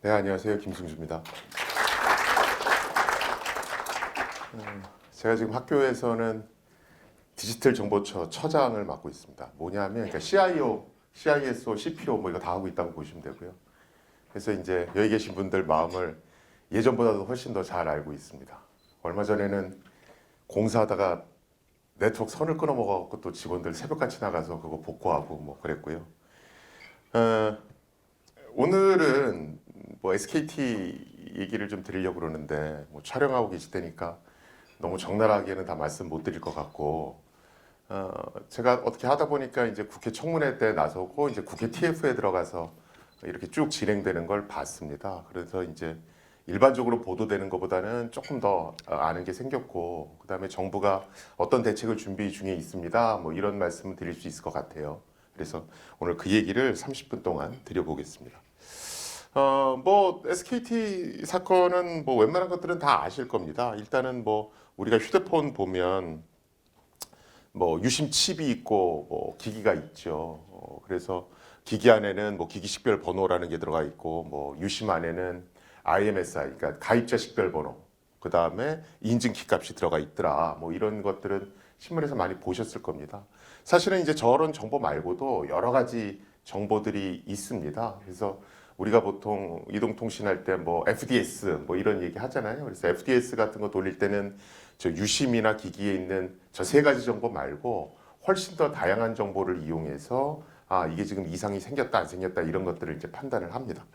네, 안녕하세요. 김승주입니다. 제가 지금 학교에서는 디지털 정보처 처장을 맡고 있습니다. 뭐냐면 그러니까 CIO, CISO, CPO 뭐 이거 다 하고 있다고 보시면 되고요. 그래서 이제 여기 계신 분들 마음을 예전보다도 훨씬 더 잘 알고 있습니다. 얼마 전에는 공사하다가 네트워크 선을 끊어 먹어갖고 또 직원들 새벽같이 나가서 그거 복구하고 뭐 그랬고요. 어, 오늘은 뭐 SKT 얘기를 좀 드리려고 그러는데 뭐 촬영하고 계실 때니까 너무 적나라하게는 다 말씀 못 드릴 것 같고 제가 어떻게 하다 보니까 이제 국회 청문회 때 나서고 이제 국회 TF에 들어가서 이렇게 쭉 진행되는 걸 봤습니다. 그래서 이제 일반적으로 보도되는 것보다는 조금 더 아는 게 생겼고 그다음에 정부가 어떤 대책을 준비 중에 있습니다. 뭐 이런 말씀을 드릴 수 있을 것 같아요. 그래서 오늘 그 얘기를 30분 동안 드려보겠습니다. 뭐 SKT 사건은 뭐 웬만한 것들은 다 아실 겁니다. 일단은 뭐 우리가 휴대폰 보면 뭐 유심 칩이 있고 뭐 기기가 있죠. 그래서 기기 안에는 뭐 기기 식별 번호라는 게 들어가 있고 뭐 유심 안에는 IMSI, 그러니까 가입자 식별 번호, 그 다음에 인증키 값이 들어가 있더라. 뭐 이런 것들은 신문에서 많이 보셨을 겁니다. 사실은 이제 저런 정보 말고도 여러 가지 정보들이 있습니다. 그래서 우리가 보통 이동통신할 때 뭐 FDS 뭐 이런 얘기 하잖아요. 그래서 FDS 같은 거 돌릴 때는 저 유심이나 기기에 있는 저 세 가지 정보 말고 훨씬 더 다양한 정보를 이용해서 아 이게 지금 이상이 생겼다 안 생겼다 이런 것들을 이제 판단을 합니다.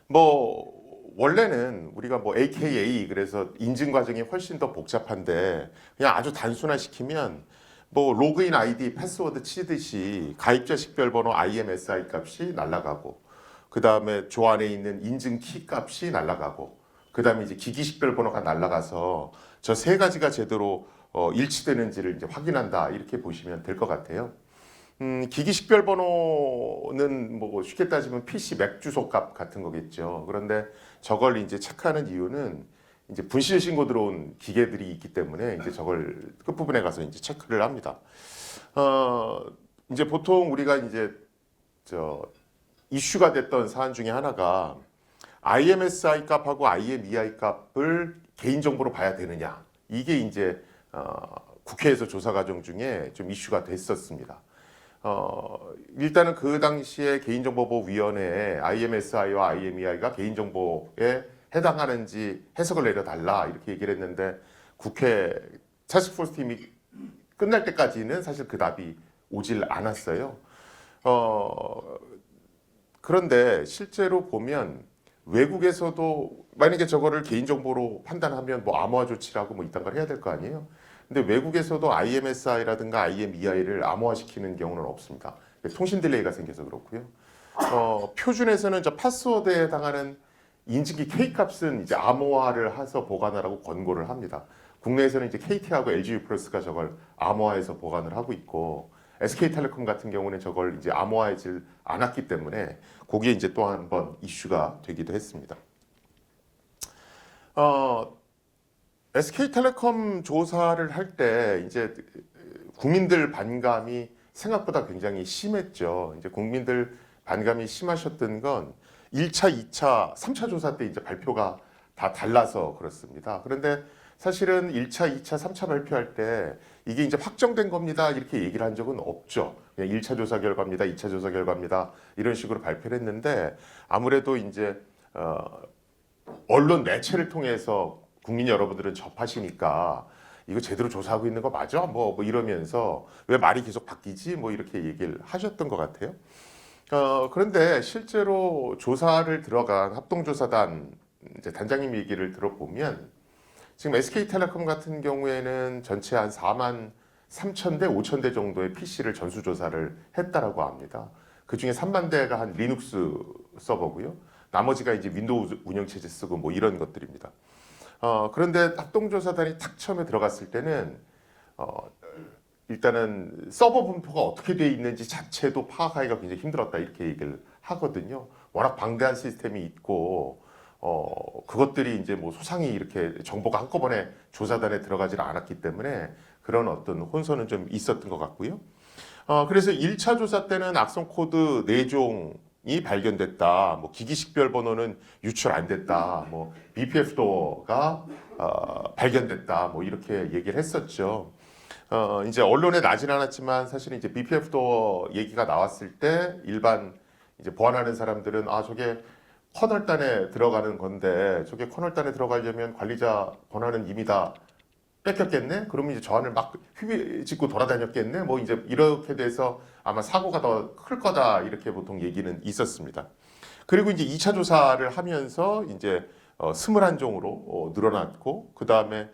뭐 원래는 우리가 뭐 AKA 그래서 인증 과정이 훨씬 더 복잡한데 그냥 아주 단순화시키면 뭐 로그인 아이디 패스워드 치듯이 가입자 식별번호 IMSI 값이 날아가고 그 다음에 조 안에 있는 인증 키 값이 날아가고 그 다음에 이제 기기 식별번호가 날아가서 저 세 가지가 제대로 일치되는지를 이제 확인한다 이렇게 보시면 될 것 같아요. 기기 식별 번호는 뭐 쉽게 따지면 PC 맥 주소 값 같은 거겠죠. 그런데 저걸 이제 체크하는 이유는 이제 분실 신고 들어온 기계들이 있기 때문에 이제 저걸 끝부분에 가서 이제 체크를 합니다. 어, 이제 보통 우리가 이제 저 이슈가 됐던 사안 중에 하나가 IMSI 값하고 IMEI 값을 개인정보로 봐야 되느냐. 이게 이제 국회에서 조사 과정 중에 좀 이슈가 됐었습니다. 일단은 그 당시에 개인정보보호위원회에 IMSI와 IMEI가 개인정보에 해당하는지 해석을 내려달라 이렇게 얘기를 했는데 국회 타스크포스 팀이 끝날 때까지는 사실 그 답이 오질 않았어요. 그런데 실제로 보면 외국에서도 만약에 저거를 개인정보로 판단하면 뭐 암호화 조치라고 뭐 이딴 걸 해야 될 거 아니에요? 근데 외국에서도 IMSI라든가 IMEI를 암호화시키는 경우는 없습니다. 통신 딜레이가 생겨서 그렇고요. 표준에서는 저 파스워드에 해당하는 인증기 K 값은 이제 암호화를 해서 보관하라고 권고를 합니다. 국내에서는 이제 KT하고 LG유플러스가 저걸 암호화해서 보관을 하고 있고 SK텔레콤 같은 경우는 저걸 이제 암호화하지 않았기 때문에 거기에 이제 또 한 번 이슈가 되기도 했습니다. SK텔레콤 조사를 할 때 이제 국민들 반감이 생각보다 굉장히 심했죠. 이제 국민들 반감이 심하셨던 건 1차, 2차, 3차 조사 때 이제 발표가 다 달라서 그렇습니다. 그런데 사실은 1차, 2차, 3차 발표할 때 이게 이제 확정된 겁니다. 이렇게 얘기를 한 적은 없죠. 그냥 1차 조사 결과입니다. 2차 조사 결과입니다. 이런 식으로 발표를 했는데 아무래도 이제 언론 매체를 통해서 국민 여러분들은 접하시니까 이거 제대로 조사하고 있는 거 맞아? 뭐 이러면서 왜 말이 계속 바뀌지? 뭐 이렇게 얘기를 하셨던 것 같아요. 그런데 실제로 조사를 들어간 합동조사단 이제 단장님 얘기를 들어보면 지금 SK텔레콤 같은 경우에는 전체 한 4만 3천 대, 5천 대 정도의 PC를 전수조사를 했다라고 합니다. 그 중에 3만 대가 한 리눅스 서버고요. 나머지가 이제 윈도우 운영체제 쓰고 뭐 이런 것들입니다. 그런데 합동조사단이 탁 처음에 들어갔을 때는 일단은 서버 분포가 어떻게 돼 있는지 자체도 파악하기가 굉장히 힘들었다 이렇게 얘기를 하거든요. 워낙 방대한 시스템이 있고 그것들이 이제 뭐 소상히 이렇게 정보가 한꺼번에 조사단에 들어가질 않았기 때문에 그런 어떤 혼선은 좀 있었던 것 같고요. 그래서 1차 조사 때는 악성 코드 4종 발견됐다. 뭐 기기 식별 번호는 유출 안 됐다. 뭐 BPF 도어가 발견됐다. 뭐 이렇게 얘기를 했었죠. 이제 언론에 나진 않았지만 사실은 이제 BPF 도어 얘기가 나왔을 때 일반 이제 보안하는 사람들은 저게 커널단에 들어가는 건데 저게 커널단에 들어가려면 관리자 권한은 이미 다 뺏겼겠네? 그러면 이제 저 안을 막 휘짓고 돌아다녔겠네? 뭐 이제 이렇게 돼서 아마 사고가 더 클 거다 이렇게 보통 얘기는 있었습니다. 그리고 이제 2차 조사를 하면서 이제 21종으로 늘어났고 그 다음에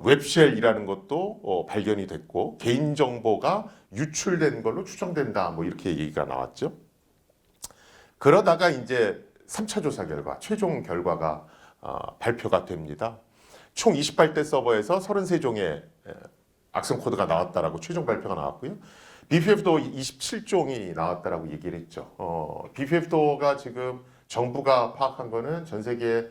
웹쉘이라는 것도 발견이 됐고 개인정보가 유출된 걸로 추정된다 뭐 이렇게 얘기가 나왔죠. 그러다가 이제 3차 조사 결과, 최종 결과가 발표가 됩니다. 총 28대 서버에서 33종의 악성 코드가 나왔다라고 최종 발표가 나왔고요. BPF도 27종이 나왔다라고 얘기를 했죠. BPF도가 지금 정부가 파악한 거는 전 세계에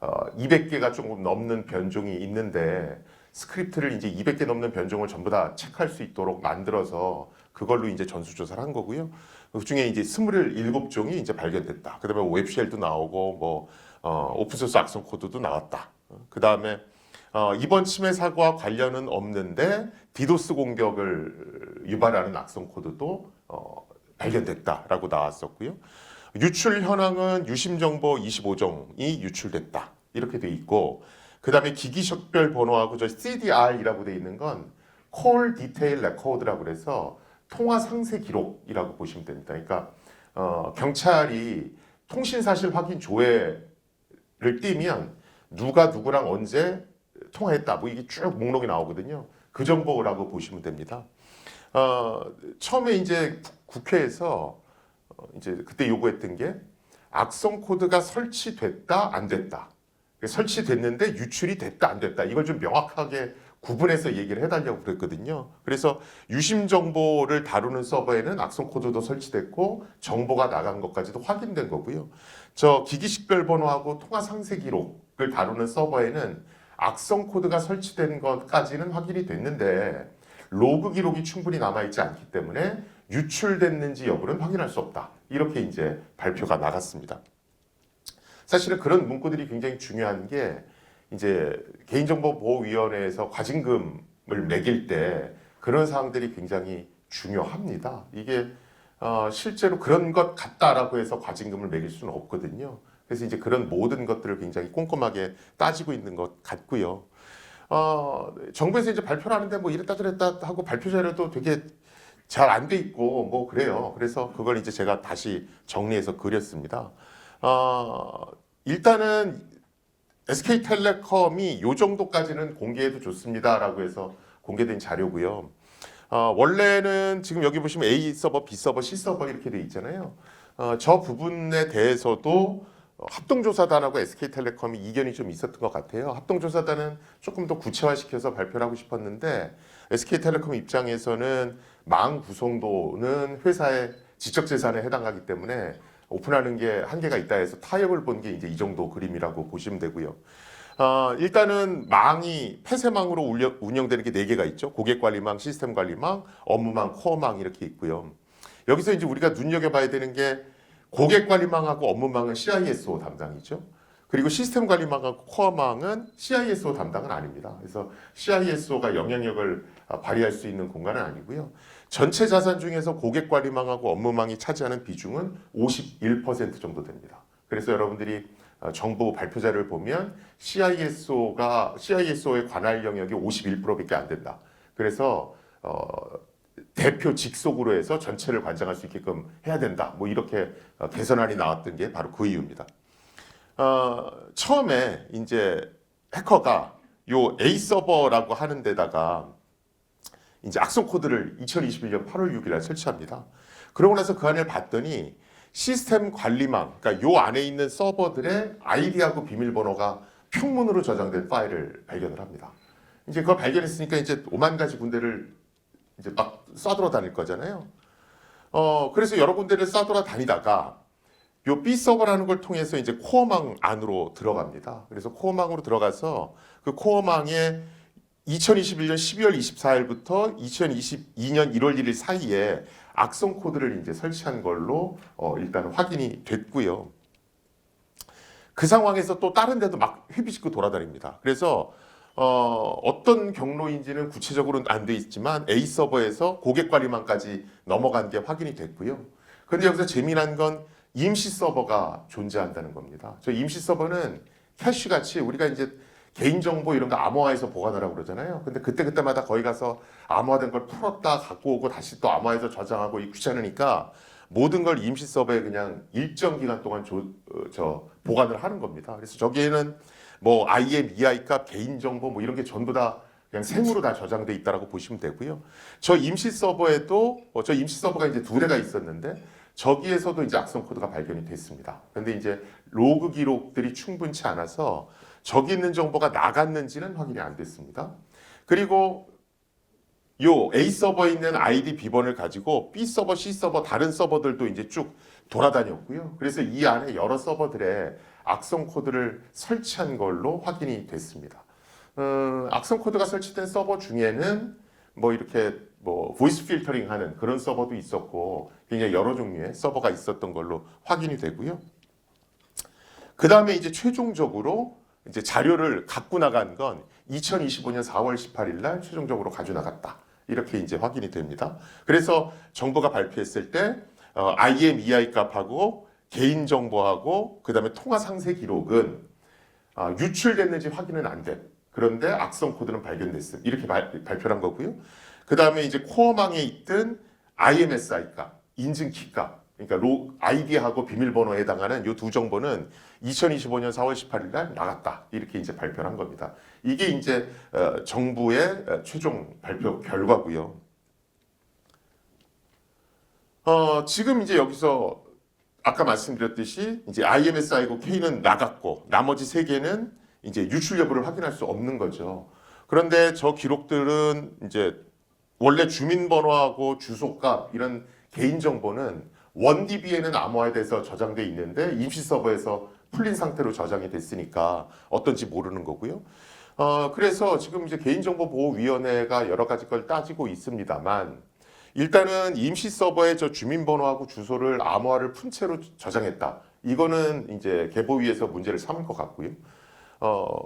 200개가 조금 넘는 변종이 있는데 스크립트를 이제 200개 넘는 변종을 전부 다 체크할 수 있도록 만들어서 그걸로 이제 전수조사를 한 거고요. 그 중에 이제 27종이 이제 발견됐다. 그 다음에 웹쉘도 나오고 뭐 오픈소스 악성 코드도 나왔다. 그 다음에 이번 침해 사고와 관련은 없는데 디도스 공격을 유발하는 악성 코드도 발견됐다라고 나왔었고요. 유출 현황은 유심 정보 25종이 유출됐다 이렇게 돼 있고 그 다음에 기기 식별 번호하고 저 CDR이라고 돼 있는 건 Call Detail Record라고 그래서 통화 상세 기록이라고 보시면 됩니다. 그러니까 경찰이 통신 사실 확인 조회를 띄면 누가 누구랑 언제 통화했다 뭐 이게 쭉 목록이 나오거든요. 그 정보라고 보시면 됩니다. 처음에 이제 국회에서 이제 그때 요구했던 게 악성 코드가 설치됐다 안 됐다. 설치됐는데 유출이 됐다 안 됐다. 이걸 좀 명확하게 구분해서 얘기를 해달라고 그랬거든요. 그래서 유심 정보를 다루는 서버에는 악성 코드도 설치됐고 정보가 나간 것까지도 확인된 거고요. 저 기기 식별 번호하고 통화 상세 기록을 다루는 서버에는 악성 코드가 설치된 것까지는 확인이 됐는데 로그 기록이 충분히 남아있지 않기 때문에 유출됐는지 여부는 확인할 수 없다. 이렇게 이제 발표가 나갔습니다. 사실은 그런 문구들이 굉장히 중요한 게 이제 개인정보보호위원회에서 과징금을 매길 때 그런 사항들이 굉장히 중요합니다. 이게 실제로 그런 것 같다라고 해서 과징금을 매길 수는 없거든요. 그래서 이제 그런 모든 것들을 굉장히 꼼꼼하게 따지고 있는 것 같고요. 정부에서 이제 발표를 하는데 뭐 이랬다 저랬다 하고 발표 자료도 되게 잘 안 돼 있고 뭐 그래요. 그래서 그걸 이제 제가 다시 정리해서 그렸습니다. 일단은 SK텔레콤이 요 정도까지는 공개해도 좋습니다라고 해서 공개된 자료고요. 원래는 지금 여기 보시면 A 서버, B 서버, C 서버 이렇게 돼 있잖아요. 저 부분에 대해서도 합동조사단하고 SK텔레콤이 이견이 좀 있었던 것 같아요. 합동조사단은 조금 더 구체화시켜서 발표를 하고 싶었는데 SK텔레콤 입장에서는 망 구성도는 회사의 지적재산에 해당하기 때문에 오픈하는 게 한계가 있다 해서 타협을 본 게 이제 이 정도 그림이라고 보시면 되고요. 일단은 망이 폐쇄망으로 운영되는 게 4개가 있죠. 고객관리망, 시스템관리망, 업무망, 코어망 이렇게 있고요. 여기서 이제 우리가 눈여겨봐야 되는 게 고객관리망하고 업무망은 CISO 담당이죠. 그리고 시스템관리망하고 코어망은 CISO 담당은 아닙니다. 그래서 CISO가 영향력을 발휘할 수 있는 공간은 아니고요. 전체 자산 중에서 고객관리망하고 업무망이 차지하는 비중은 51% 정도 됩니다. 그래서 여러분들이 정부 발표 자료를 보면 CISO의 관할 영역이 51%밖에 안 된다. 그래서 대표 직속으로 해서 전체를 관장할 수 있게끔 해야 된다. 뭐 이렇게 개선안이 나왔던 게 바로 그 이유입니다. 처음에 이제 해커가 요 A 서버라고 하는 데다가 이제 악성 코드를 2021년 8월 6일 날 설치합니다. 그러고 나서 그 안을 봤더니 시스템 관리망, 그러니까 요 안에 있는 서버들의 아이디하고 비밀번호가 평문으로 저장된 파일을 발견을 합니다. 이제 그걸 발견했으니까 이제 5만 가지 군데를 이제 막 쏴돌아 다닐 거잖아요. 그래서 여러 군데를 쏴돌아 다니다가 요 B 서버라는 걸 통해서 이제 코어망 안으로 들어갑니다. 그래서 코어망으로 들어가서 그 코어망에 2021년 12월 24일부터 2022년 1월 1일 사이에 악성 코드를 이제 설치한 걸로 일단 확인이 됐고요. 그 상황에서 또 다른 데도 막 휘비시고 돌아다닙니다. 그래서 어떤 경로인지는 구체적으로는 안 돼 있지만 A 서버에서 고객 관리망까지 넘어간 게 확인이 됐고요. 그런데 여기서 재미난 건 임시 서버가 존재한다는 겁니다. 저 임시 서버는 캐시 같이 우리가 이제 개인정보 이런 거 암호화해서 보관하라고 그러잖아요. 근데 그때마다 거기 가서 암호화된 걸 풀었다 갖고 오고 다시 또 암호화해서 저장하고 귀찮으니까 모든 걸 임시 서버에 그냥 일정 기간 동안 보관을 하는 겁니다. 그래서 저기에는 뭐 IM, EI 값, 개인정보 뭐 이런 게 전부 다 그냥 생으로 다 저장돼 있다라고 보시면 되고요. 저 임시 서버에도 저 임시 서버가 이제 두 대가 있었는데 저기에서도 이제 악성 코드가 발견이 됐습니다. 그런데 이제 로그 기록들이 충분치 않아서 저기 있는 정보가 나갔는지는 확인이 안 됐습니다. 그리고 요 A 서버에 있는 아이디 비번을 가지고 B 서버, C 서버, 다른 서버들도 이제 쭉 돌아다녔고요. 그래서 이 안에 여러 서버들의 악성 코드를 설치한 걸로 확인이 됐습니다. 악성 코드가 설치된 서버 중에는 뭐 이렇게 뭐 보이스 필터링 하는 그런 서버도 있었고 굉장히 여러 종류의 서버가 있었던 걸로 확인이 되고요. 그 다음에 이제 최종적으로 이제 자료를 갖고 나간 건 2025년 4월 18일 날 최종적으로 가져나갔다. 이렇게 이제 확인이 됩니다. 그래서 정부가 발표했을 때 IM, EI 값하고 개인정보하고 그 다음에 통화 상세 기록은 유출됐는지 확인은 안 돼. 그런데 악성 코드는 발견됐음. 이렇게 발표를 한 거고요. 그 다음에 이제 코어망에 있던 IMSI 값, 인증키 값, 그러니까 아이디하고 비밀번호에 해당하는 이 두 정보는 2025년 4월 18일 날 나갔다. 이렇게 이제 발표를 한 겁니다. 이게 이제 정부의 최종 발표 결과고요. 지금 이제 여기서 아까 말씀드렸듯이 이제 IMSI고 K는 나갔고 나머지 세 개는 이제 유출 여부를 확인할 수 없는 거죠. 그런데 저 기록들은 이제 원래 주민번호하고 주소값 이런 개인정보는 1DB에는 암호화돼서 저장돼 있는데 임시 서버에서 풀린 상태로 저장이 됐으니까 어떤지 모르는 거고요. 그래서 지금 이제 개인정보보호위원회가 여러 가지 걸 따지고 있습니다만 일단은 임시 서버에 저 주민번호하고 주소를 암호화를 푼 채로 저장했다. 이거는 이제 개보위에서 문제를 삼을 것 같고요.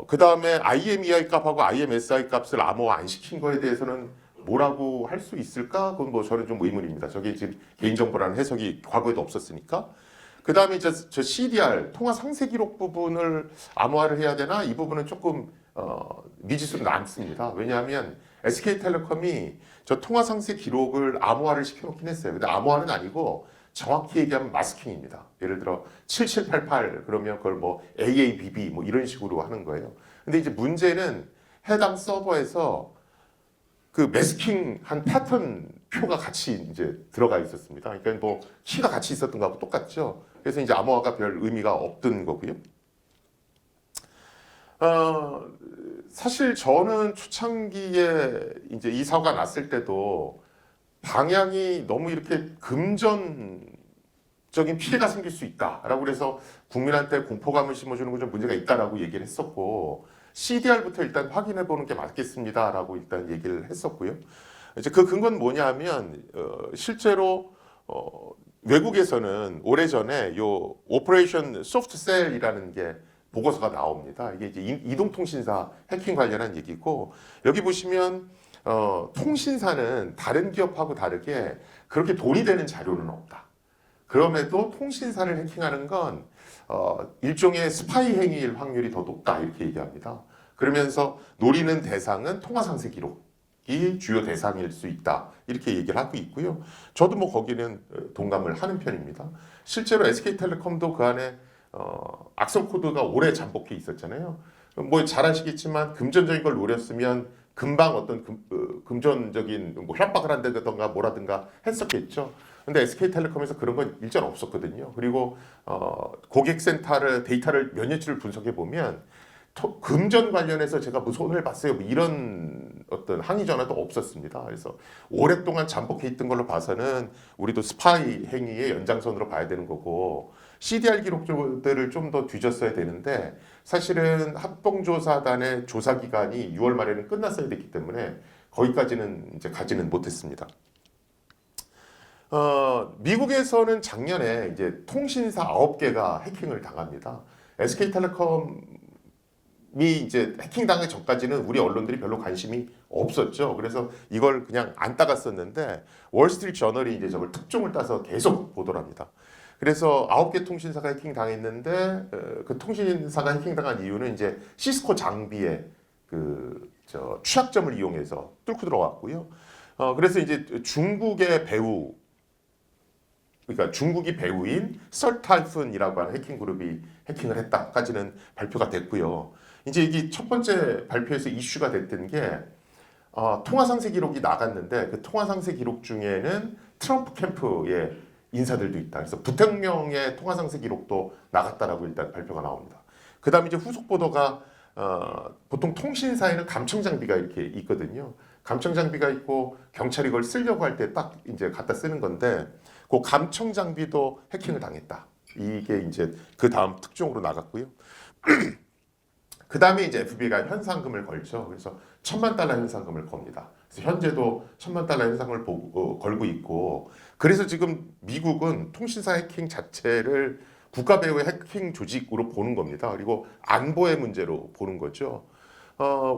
그 다음에 IMEI 값하고 IMSI 값을 암호화 안 시킨 거에 대해서는 뭐라고 할 수 있을까? 그건 뭐 저는 좀 의문입니다. 저게 지금 개인정보라는 해석이 과거에도 없었으니까. 그 다음에 저 CDR 통화 상세 기록 부분을 암호화를 해야 되나? 이 부분은 조금 미지수는 남습니다. 왜냐하면 SK텔레콤이 저 통화 상세 기록을 암호화를 시켜놓긴 했어요. 근데 암호화는 아니고 정확히 얘기하면 마스킹입니다. 예를 들어 7788 그러면 그걸 뭐 AABB 뭐 이런 식으로 하는 거예요. 근데 이제 문제는 해당 서버에서 그 매스킹한 패턴 표가 같이 이제 들어가 있었습니다. 그러니까 뭐 키가 같이 있었던 거하고 똑같죠. 그래서 이제 암호화가 별 의미가 없던 거고요. 사실 저는 초창기에 이제 이 사고가 났을 때도 방향이 너무 이렇게 금전적인 피해가 생길 수 있다라고 그래서 국민한테 공포감을 심어주는 건 좀 문제가 있다라고 얘기를 했었고 CDR부터 일단 확인해 보는 게 맞겠습니다라고 일단 얘기를 했었고요. 이제 그 근거는 뭐냐면 실제로 외국에서는 오래전에 요 오퍼레이션 소프트 셀이라는 게 보고서가 나옵니다. 이게 이제 이동통신사 해킹 관련한 얘기고 여기 보시면 통신사는 다른 기업하고 다르게 그렇게 돈이 되는 자료는 없다. 그럼에도 통신사를 해킹하는 건 일종의 스파이 행위일 확률이 더 높다 이렇게 얘기합니다. 그러면서 노리는 대상은 통화상세 기록이 주요 대상일 수 있다 이렇게 얘기를 하고 있고요. 저도 뭐 거기는 동감을 하는 편입니다. 실제로 SK텔레콤도 그 안에 악성 코드가 오래 잠복해 있었잖아요. 뭐 잘 아시겠지만 금전적인 걸 노렸으면 금방 어떤 금전적인 뭐 협박을 한다든가 뭐라든가 했었겠죠. 근데 SK텔레콤에서 그런 건 일전 없었거든요. 그리고 고객센터를 데이터를 몇 년치를 분석해 보면 금전 관련해서 제가 뭐 손해를 봤어요. 뭐 이런 어떤 항의 전화도 없었습니다. 그래서 오랫동안 잠복해 있던 걸로 봐서는 우리도 스파이 행위의 연장선으로 봐야 되는 거고 CDR 기록들을 좀 더 뒤졌어야 되는데 사실은 합동조사단의 조사 기간이 6월 말에는 끝났어야 됐기 때문에 거기까지는 이제 가지는 못했습니다. 미국에서는 작년에 이제 통신사 9개가 해킹을 당합니다. SK텔레콤이 이제 해킹 당하기 전까지는 우리 언론들이 별로 관심이 없었죠. 그래서 이걸 그냥 안 따갔었는데 월스트리트 저널이 이제 저걸 특종을 따서 계속 보도를 합니다. 그래서 9개 통신사가 해킹 당했는데 그 통신사가 해킹 당한 이유는 이제 시스코 장비의 취약점을 이용해서 뚫고 들어왔고요. 그래서 이제 중국의 배우, 그러니까 중국이 배우인 설타이푼이라고 하는 해킹 그룹이 해킹을 했다까지는 발표가 됐고요. 이제 이게 첫 번째 발표에서 이슈가 됐던 게 통화 상세 기록이 나갔는데 그 통화 상세 기록 중에는 트럼프 캠프의 인사들도 있다. 그래서 부통령의 통화 상세 기록도 나갔다라고 일단 발표가 나옵니다. 그다음에 이제 후속 보도가 보통 통신사에는 감청 장비가 이렇게 있거든요. 감청 장비가 있고 경찰이 그걸 쓰려고 할 때 딱 이제 갖다 쓰는 건데 그 감청 장비도 해킹을 당했다. 이게 이제 그 다음 특종으로 나갔고요. 그 다음에 이제 FBI가 현상금을 걸죠. 그래서 $10,000,000 현상금을 겁니다. 그래서 현재도 $10,000,000 현상금을 걸고 있고, 그래서 지금 미국은 통신사 해킹 자체를 국가 배후의 해킹 조직으로 보는 겁니다. 그리고 안보의 문제로 보는 거죠.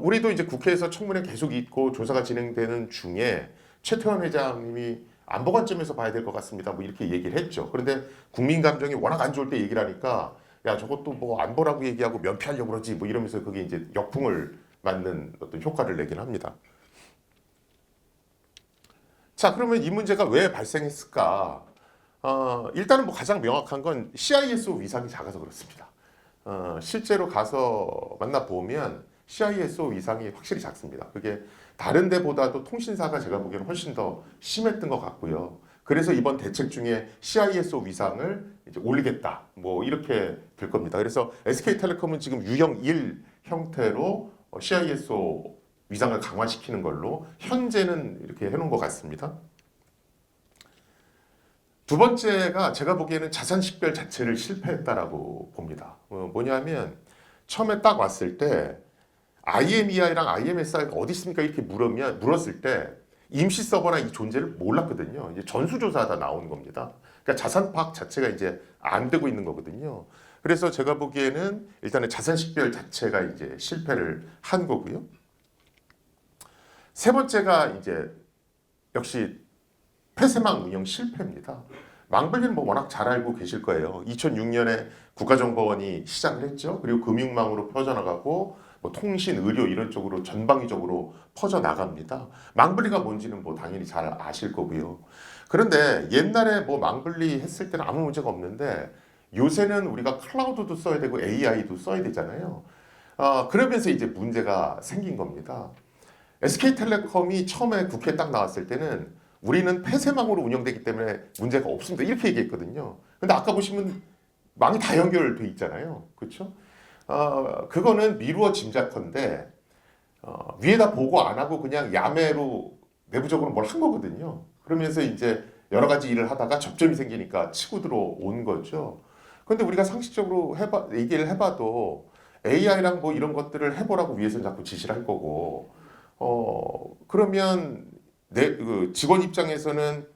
우리도 이제 국회에서 청문회 계속 있고 조사가 진행되는 중에 최태원 회장님이 안보 관점에서 봐야 될 것 같습니다. 뭐 이렇게 얘기를 했죠. 그런데 국민 감정이 워낙 안 좋을 때 얘기를 하니까 야 저것도 뭐 안보라고 얘기하고 면피하려고 그러지 뭐 이러면서 그게 이제 역풍을 맞는 어떤 효과를 내긴 합니다. 자, 그러면 이 문제가 왜 발생했을까? 일단은 뭐 가장 명확한 건 CISO 위상이 작아서 그렇습니다. 실제로 가서 만나보면 CISO 위상이 확실히 작습니다. 그게 다른 데보다도 통신사가 제가 보기에는 훨씬 더 심했던 것 같고요. 그래서 이번 대책 중에 CISO 위상을 이제 올리겠다. 뭐 이렇게 될 겁니다. 그래서 SK텔레콤은 지금 유형 1 형태로 CISO 위상을 강화시키는 걸로 현재는 이렇게 해놓은 것 같습니다. 두 번째가 제가 보기에는 자산 식별 자체를 실패했다라고 봅니다. 뭐냐면 처음에 딱 왔을 때 IMEI랑 IMSI가 어디 있습니까? 이렇게 물었을 때 임시 서버나 이 존재를 몰랐거든요. 이제 전수조사하다 나온 겁니다. 그러니까 자산 파악 자체가 이제 안 되고 있는 거거든요. 그래서 제가 보기에는 일단은 자산 식별 자체가 이제 실패를 한 거고요. 세 번째가 이제 역시 폐쇄망 운영 실패입니다. 망블리는 뭐 워낙 잘 알고 계실 거예요. 2006년에 국가정보원이 시작을 했죠. 그리고 금융망으로 퍼져나가고 뭐 통신, 의료 이런 쪽으로 전방위적으로 퍼져나갑니다. 망블리가 뭔지는 뭐 당연히 잘 아실 거고요. 그런데 옛날에 뭐 망블리 했을 때는 아무 문제가 없는데 요새는 우리가 클라우드도 써야 되고 AI도 써야 되잖아요. 그러면서 이제 문제가 생긴 겁니다. SK텔레콤이 처음에 국회에 딱 나왔을 때는 우리는 폐쇄망으로 운영되기 때문에 문제가 없습니다. 이렇게 얘기했거든요. 근데 아까 보시면 망이 다 연결돼 있잖아요. 그렇죠? 그거는 미루어 짐작컨대 위에다 보고 안 하고 그냥 야매로 내부적으로 뭘 한 거거든요. 그러면서 이제 여러 가지 일을 하다가 접점이 생기니까 치고 들어온 거죠. 근데 우리가 상식적으로 얘기를 해봐도 AI랑 뭐 이런 것들을 해보라고 위에서 자꾸 지시를 할 거고, 그러면 그 직원 입장에서는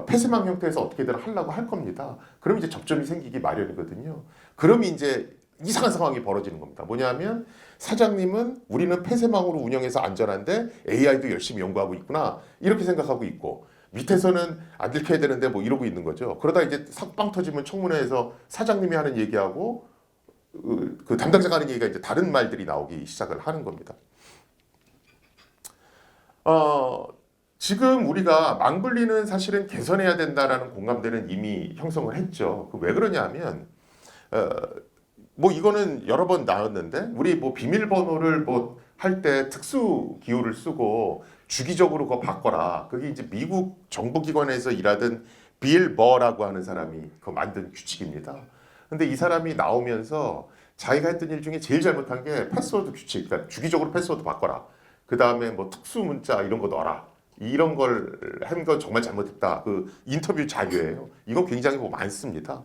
폐쇄망 형태에서 어떻게든 하려고 할 겁니다. 그럼 이제 접점이 생기기 마련이거든요. 그럼 이제 이상한 상황이 벌어지는 겁니다. 뭐냐면 사장님은 우리는 폐쇄망으로 운영해서 안전한데 AI도 열심히 연구하고 있구나 이렇게 생각하고 있고 밑에서는 안 들켜야 되는데 뭐 이러고 있는 거죠. 그러다 이제 삭방 터지면 청문회에서 사장님이 하는 얘기하고 그 담당자가 하는 얘기가 이제 다른 말들이 나오기 시작을 하는 겁니다. 지금 우리가 망블리는 사실은 개선해야 된다라는 공감대는 이미 형성을 했죠. 왜 그러냐면 뭐 이거는 여러 번 나왔는데 우리 뭐 비밀번호를 뭐 할 때 특수 기호를 쓰고 주기적으로 그거 바꿔라. 그게 이제 미국 정보기관에서 일하던 빌 버라고 하는 사람이 그 만든 규칙입니다. 근데 이 사람이 나오면서 자기가 했던 일 중에 제일 잘못한 게 패스워드 규칙. 그러니까 주기적으로 패스워드 바꿔라. 그 다음에 뭐 특수 문자 이런 거 넣어라. 이런 걸 한 건 정말 잘못했다. 그 인터뷰 자료예요. 이건 굉장히 뭐 많습니다.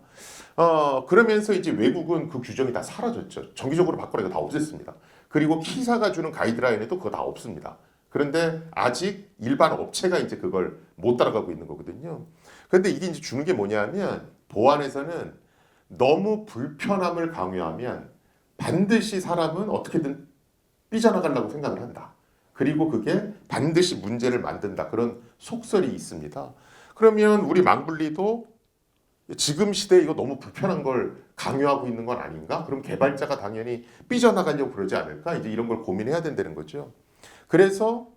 그러면서 이제 외국은 그 규정이 다 사라졌죠. 정기적으로 바꾸라 이거 다 없앴습니다. 그리고 키사가 주는 가이드라인에도 그거 다 없습니다. 그런데 아직 일반 업체가 이제 그걸 못 따라가고 있는 거거든요. 근데 이게 이제 주는 게 뭐냐면 보안에서는 너무 불편함을 강요하면 반드시 사람은 어떻게든 삐져나가려고 생각을 한다. 그리고 그게 반드시 문제를 만든다. 그런 속설이 있습니다. 그러면 우리 망블리도 지금 시대에 이거 너무 불편한 걸 강요하고 있는 건 아닌가? 그럼 개발자가 당연히 삐져나가려고 그러지 않을까? 이제 이런 걸 고민해야 된다는 거죠. 그래서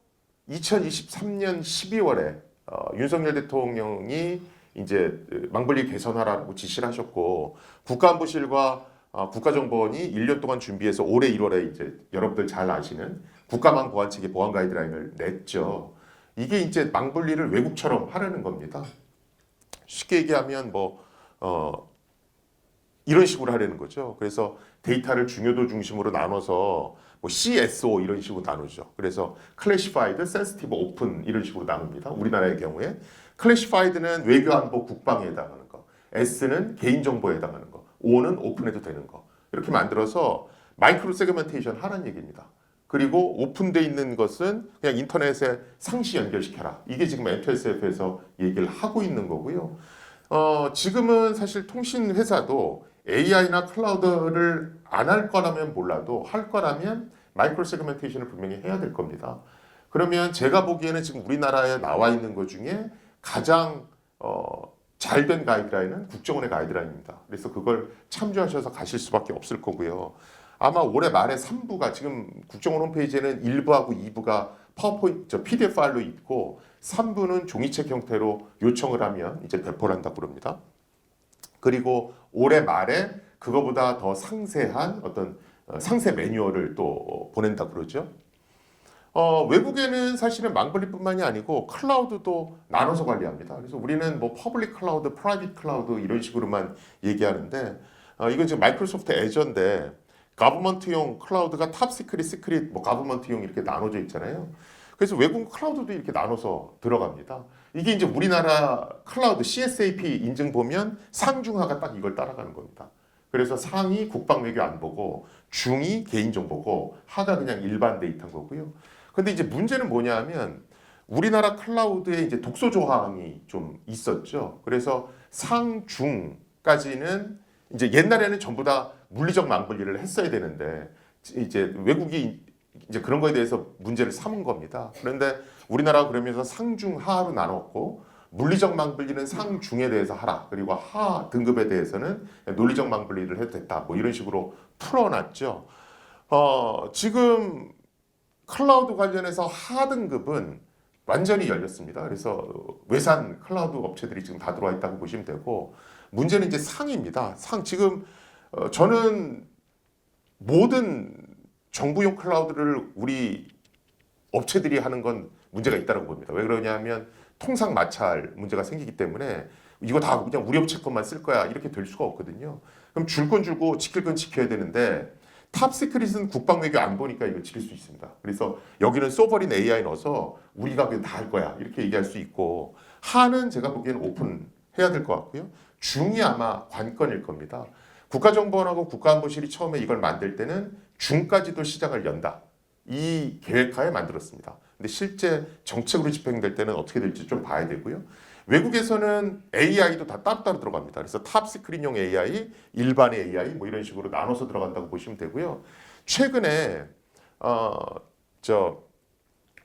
2023년 12월에 윤석열 대통령이 이제 망블리 개선하라고 지시를 하셨고 국가안보실과 국가정보원이 1년 동안 준비해서 올해 1월에 이제 여러분들 잘 아시는 국가망 보안체계 보안 가이드라인을 냈죠. 이게 이제 망블리를 외국처럼 하려는 겁니다. 쉽게 얘기하면 이런 식으로 하려는 거죠. 그래서 데이터를 중요도 중심으로 나눠서 CSO 이런 식으로 나누죠. 그래서 Classified, Sensitive, Open 이런 식으로 나눕니다. 우리나라의 경우에 Classified는 외교안보 국방에 해당하는 거, S는 개인정보에 해당하는 거, O는 오픈해도 되는 거 이렇게 만들어서 마이크로 세그멘테이션 하라는 얘기입니다. 그리고 오픈돼 있는 것은 그냥 인터넷에 상시 연결시켜라. 이게 지금 M2SF에서 얘기를 하고 있는 거고요. 지금은 사실 통신 회사도 AI나 클라우드를 안 할 거라면 몰라도 할 거라면 마이크로 세그멘테이션을 분명히 해야 될 겁니다. 그러면 제가 보기에는 지금 우리나라에 나와 있는 것 중에 가장 잘된 가이드라인은 국정원의 가이드라인입니다. 그래서 그걸 참조하셔서 가실 수밖에 없을 거고요. 아마 올해 말에 3부가 지금 국정원 홈페이지에는 1부하고 2부가 파워포인트, PDF 파일로 있고 3부는 종이책 형태로 요청을 하면 이제 배포를 한다고 그럽니다. 그리고 올해 말에 그거보다 더 상세한 어떤 상세 매뉴얼을 또 보낸다고 그러죠. 외국에는 사실은 망블리뿐만이 아니고 클라우드도 나눠서 관리합니다. 그래서 우리는 퍼블릭 클라우드, 프라이빗 클라우드 이런 식으로만 얘기하는데 이건 지금 마이크로소프트 애저인데 가버먼트용 클라우드가 탑 시크릿, 시크릿, 가버먼트용 이렇게 나눠져 있잖아요. 그래서 외국 클라우드도 이렇게 나눠서 들어갑니다. 이게 이제 우리나라 클라우드 CSAP 인증 보면 상중하가 딱 이걸 따라가는 겁니다. 그래서 상이 국방외교 안보고 중이 개인정보고 하가 그냥 일반 데이터인 거고요. 근데 이제 문제는 뭐냐 하면 우리나라 클라우드에 이제 독소 조항이 좀 있었죠. 그래서 상, 중까지는 이제 옛날에는 전부 다 물리적 망블리를 했어야 되는데 이제 외국이 이제 그런 거에 대해서 문제를 삼은 겁니다. 그런데 우리나라가 그러면서 상중 하로 나눴고 물리적 망블리는 상중에 대해서 하라. 그리고 하 등급에 대해서는 논리적 망블리를 해도 됐다. 이런 식으로 풀어놨죠. 지금 클라우드 관련해서 하 등급은 완전히 열렸습니다. 그래서 외산 클라우드 업체들이 지금 다 들어와 있다고 보시면 되고 문제는 이제 상입니다. 상 지금 저는 모든 정부용 클라우드를 우리 업체들이 하는 건 문제가 있다고 봅니다. 왜 그러냐면 통상 마찰 문제가 생기기 때문에 이거 다 그냥 우리 업체 것만 쓸 거야 이렇게 될 수가 없거든요. 그럼 줄 건 줄고 지킬 건 지켜야 되는데 탑 시크릿은 국방외교 안 보니까 이거 지킬 수 있습니다. 그래서 여기는 소버린 AI 넣어서 우리가 그냥 다 할 거야 이렇게 얘기할 수 있고 하는 제가 보기에는 오픈 해야 될 것 같고요. 중이 아마 관건일 겁니다. 국가정보원하고 국가안보실이 처음에 이걸 만들 때는 중까지도 시장을 연다. 이 계획하에 만들었습니다. 근데 실제 정책으로 집행될 때는 어떻게 될지 좀 봐야 되고요. 외국에서는 AI도 다 따로따로 들어갑니다. 그래서 탑 시크릿용 AI, 일반 AI 이런 식으로 나눠서 들어간다고 보시면 되고요. 최근에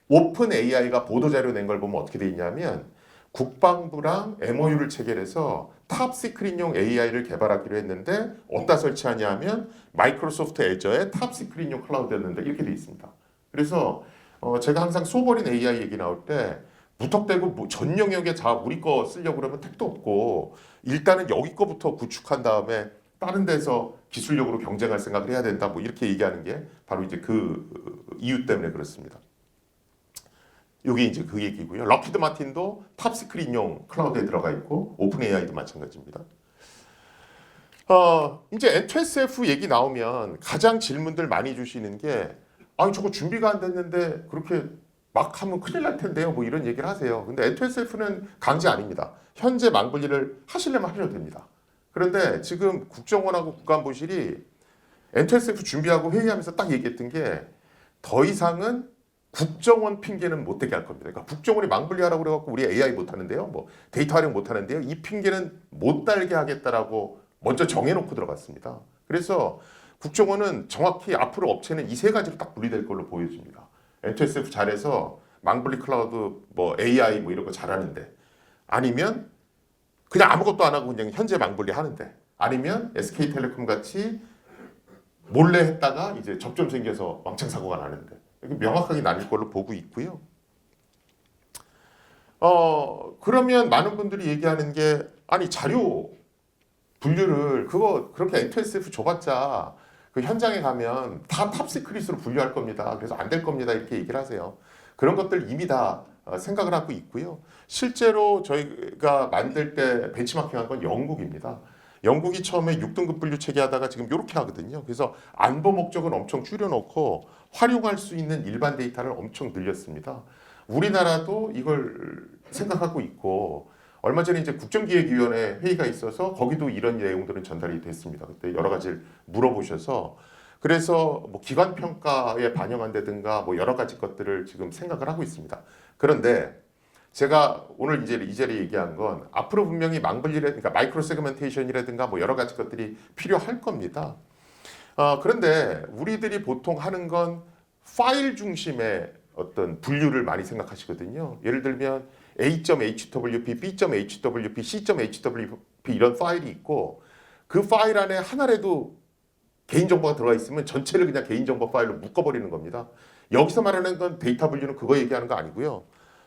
오픈 AI가 보도자료 낸 걸 보면 어떻게 돼 있냐면 국방부랑 MOU를 체결해서 탑 시크릿용 AI를 개발하기로 했는데 어디다 설치하냐 하면 마이크로소프트 애저의 탑 시크릿용 클라우드였는데 이렇게 돼 있습니다. 그래서 제가 항상 소버린 AI 얘기 나올 때 무턱대고 전 영역에 다 우리 거 쓰려고 그러면 택도 없고 일단은 여기 거부터 구축한 다음에 다른 데서 기술력으로 경쟁할 생각을 해야 된다 이렇게 얘기하는 게 바로 이제 그 이유 때문에 그렇습니다. 이게 이제 그 얘기고요. 럭키드 마틴도 탑 시크릿용 클라우드에 들어가 있고 오픈 AI도 마찬가지입니다. 이제 M2SF 얘기 나오면 가장 질문들 많이 주시는 게 아니 저거 준비가 안 됐는데 그렇게 막 하면 큰일 날 텐데요. 이런 얘기를 하세요. 근데 M2SF는 강제 아닙니다. 현재 망블리를 하시려면 하셔도 됩니다. 그런데 지금 국정원하고 국가안보실이 M2SF 준비하고 회의하면서 딱 얘기했던 게 더 이상은 국정원 핑계는 못 대게 할 겁니다. 그러니까 국정원이 망분리하라고 그래갖고 우리 AI 못 하는데요, 뭐 데이터 활용 못 하는데요, 이 핑계는 못 달게 하겠다라고 먼저 정해놓고 들어갔습니다. 그래서 국정원은 정확히 앞으로 업체는 이 세 가지로 딱 분리될 걸로 보여집니다. NTSF 잘해서 망분리 클라우드 뭐 AI 뭐 이런 거 잘하는데, 아니면 그냥 아무것도 안 하고 그냥 현재 망분리 하는데, 아니면 SK텔레콤 같이 몰래 했다가 이제 접점 생겨서 왕창 사고가 나는데, 이렇게 명확하게 나뉠 걸로 보고 있고요. 그러면 많은 분들이 얘기하는 게, 아니 자료 분류를 그거 그렇게 NTSF 줘봤자 그 현장에 가면 다 탑시크릿으로 분류할 겁니다. 그래서 안 될 겁니다. 이렇게 얘기를 하세요. 그런 것들 이미 다 생각을 하고 있고요. 실제로 저희가 만들 때 벤치마킹한 건 영국입니다. 영국이 처음에 6등급 분류 체계 하다가 지금 이렇게 하거든요. 그래서 안보 목적은 엄청 줄여놓고 활용할 수 있는 일반 데이터를 엄청 늘렸습니다. 우리나라도 이걸 생각하고 있고, 얼마 전에 이제 국정기획위원회 회의가 있어서 거기도 이런 내용들은 전달이 됐습니다. 그때 여러 가지를 물어보셔서, 그래서 뭐 기관 평가에 반영한다든가 뭐 여러 가지 것들을 지금 생각을 하고 있습니다. 그런데 제가 오늘 이제 이 자리에 얘기한 건 앞으로 분명히 그러니까 마이크로 세그멘테이션이라든가 뭐 여러 가지 것들이 필요할 겁니다. 그런데 우리들이 보통 하는 건 파일 중심의 어떤 분류를 많이 생각하시거든요. 예를 들면 A.HWP, B.HWP, C.HWP 이런 파일이 있고, 그 파일 안에 하나라도 개인정보가 들어가 있으면 전체를 그냥 개인정보 파일로 묶어버리는 겁니다. 여기서 말하는 건 데이터 분류는 그거 얘기하는 거 아니고요.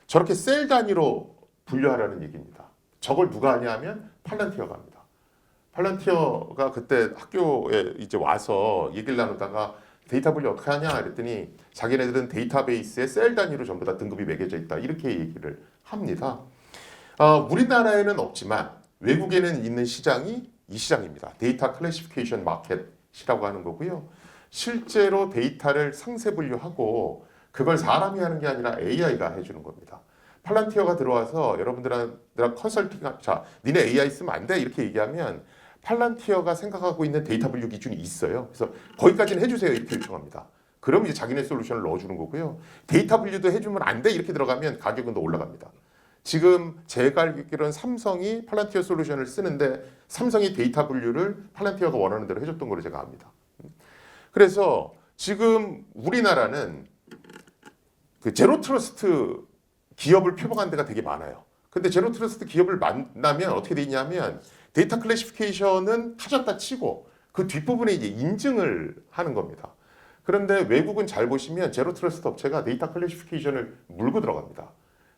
저렇게 셀 단위로 분류하라는 얘기입니다. 저걸 누가 하냐 하면 팔란티어가 합니다. 팔란티어가 그때 학교에 이제 와서 얘기를 나누다가 데이터 분류 어떻게 하냐 그랬더니 자기네들은 데이터베이스에 셀 단위로 전부 다 등급이 매겨져 있다, 이렇게 얘기를 합니다. 우리나라에는 없지만 외국에는 있는 시장이 이 시장입니다. 데이터 클래시피케이션 마켓이라고 하는 거고요. 실제로 데이터를 상세 분류하고 그걸 사람이 하는 게 아니라 AI가 해주는 겁니다. 팔란티어가 들어와서 여러분들이랑 컨설팅, 자, 니네 AI 쓰면 안 돼, 이렇게 얘기하면 팔란티어가 생각하고 있는 데이터 분류 기준이 있어요. 그래서 거기까지는 해주세요, 이렇게 요청합니다. 그럼 이제 자기네 솔루션을 넣어주는 거고요. 데이터 분류도 해주면 안 돼, 이렇게 들어가면 가격은 더 올라갑니다. 지금 제가 알기로는 삼성이 팔란티어 솔루션을 쓰는데 삼성이 데이터 분류를 팔란티어가 원하는 대로 해줬던 걸로 제가 압니다. 그래서 지금 우리나라는 그 제로 트러스트 기업을 표방한 데가 되게 많아요. 근데 제로 트러스트 기업을 만나면 어떻게 돼 있냐면 데이터 클래시피케이션은 하셨다 치고 그 뒷부분에 이제 인증을 하는 겁니다. 그런데 외국은 잘 보시면 제로 트러스트 업체가 데이터 클래시피케이션을 물고 들어갑니다.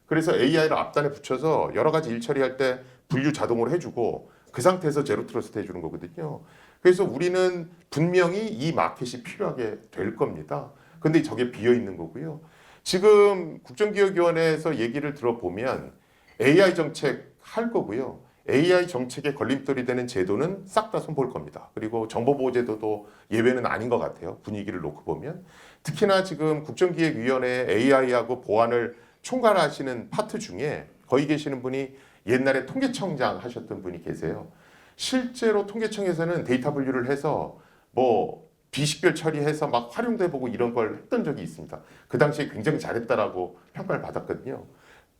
그래서 AI를 앞단에 붙여서 여러 가지 일 처리할 때 분류 자동으로 해주고 그 상태에서 제로 트러스트 해주는 거거든요. 그래서 우리는 분명히 이 마켓이 필요하게 될 겁니다. 근데 저게 비어 있는 거고요. 지금 국정기획위원회에서 얘기를 들어보면 AI 정책 할 거고요. AI 정책에 걸림돌이 되는 제도는 싹 다 손볼 겁니다. 그리고 정보보호제도도 예외는 아닌 것 같아요. 분위기를 놓고 보면. 특히나 지금 국정기획위원회 AI하고 보안을 총괄하시는 파트 중에 거기 계시는 분이 옛날에 통계청장 하셨던 분이 계세요. 실제로 통계청에서는 데이터 분류를 해서 뭐 비식별 처리해서 막 활용도 해보고 이런 걸 했던 적이 있습니다. 그 당시에 굉장히 잘했다라고 평가를 받았거든요.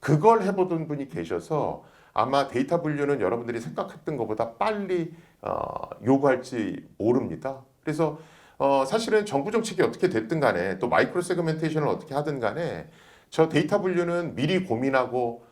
그걸 해보던 분이 계셔서 아마 데이터 분류는 여러분들이 생각했던 것보다 빨리 요구할지 모릅니다. 그래서 사실은 정부 정책이 어떻게 됐든 간에 또 마이크로 세그멘테이션을 어떻게 하든 간에 저 데이터 분류는 미리 고민하고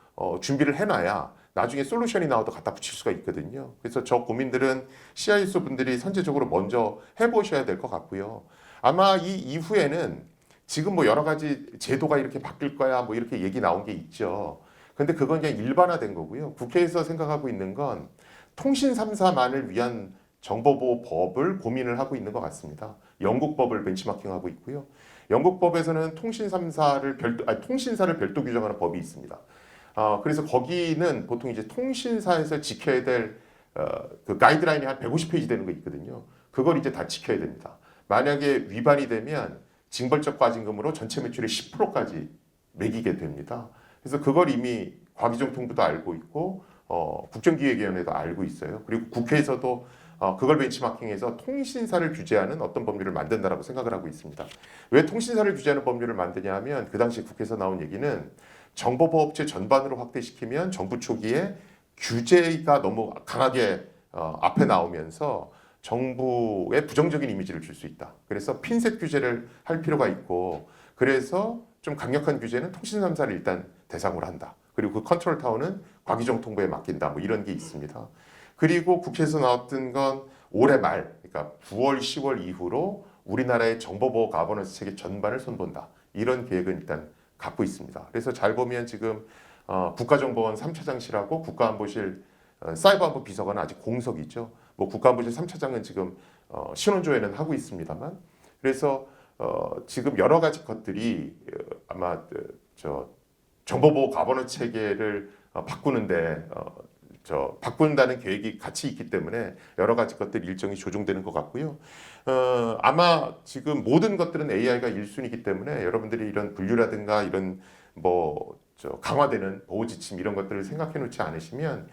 준비를 해놔야 나중에 솔루션이 나와도 갖다 붙일 수가 있거든요. 그래서 저 고민들은 CISO 분들이 선제적으로 먼저 해보셔야 될 것 같고요. 아마 이 이후에는 지금 뭐 여러 가지 제도가 이렇게 바뀔 거야 뭐 이렇게 얘기 나온 게 있죠. 근데 그건 그냥 일반화된 거고요. 국회에서 생각하고 있는 건 통신 3사만을 위한 정보보호법을 고민을 하고 있는 것 같습니다. 영국 법을 벤치마킹하고 있고요. 영국 법에서는 통신 3사를 통신사를 별도 규정하는 법이 있습니다. 그래서 거기는 보통 이제 통신사에서 지켜야 될 그 가이드라인이 한 150페이지 되는 거 있거든요. 그걸 이제 다 지켜야 됩니다. 만약에 위반이 되면 징벌적 과징금으로 전체 매출의 10%까지 매기게 됩니다. 그래서 그걸 이미 과기정통부도 알고 있고 국정기획위원회도 알고 있어요. 그리고 국회에서도 그걸 벤치마킹해서 통신사를 규제하는 어떤 법률을 만든다라고 생각을 하고 있습니다. 왜 통신사를 규제하는 법률을 만드냐 하면 그 당시 국회에서 나온 얘기는 정보보호업체 전반으로 확대시키면 정부 초기에 규제가 너무 강하게 앞에 나오면서 정부에 부정적인 이미지를 줄 수 있다. 그래서 핀셋 규제를 할 필요가 있고 그래서 좀 강력한 규제는 통신 3사를 일단 대상으로 한다. 그리고 그 컨트롤 타워는 과기정통부에 맡긴다. 뭐 이런 게 있습니다. 그리고 국회에서 나왔던 건 올해 말, 그러니까 9월, 10월 이후로 우리나라의 정보보호 가버넌스 체계 전반을 손본다. 이런 계획은 일단 갖고 있습니다. 그래서 잘 보면 지금 국가정보원 3차장실하고 국가안보실 사이버안보 비서관은 아직 공석이죠. 뭐 국가안보실 3차장은 지금 신원조회는 하고 있습니다만 그래서 지금 여러 가지 것들이 아마 저 정보보호 가버넌스 체계를 바꾸는데 바꾼다는 계획이 같이 있기 때문에 여러 가지 것들 일정이 조정되는 것 같고요. 아마 지금 모든 것들은 AI가 1순위이기 때문에 여러분들이 이런 분류라든가 이런 강화되는 보호 지침 이런 것들을 생각해 놓지 않으시면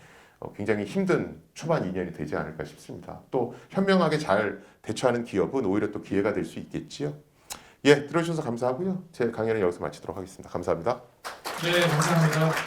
굉장히 힘든 초반 2년이 되지 않을까 싶습니다. 또 현명하게 잘 대처하는 기업은 오히려 또 기회가 될 수 있겠지요. 예, 들어주셔서 감사하고요. 제 강연은 여기서 마치도록 하겠습니다. 감사합니다. 네, 감사합니다.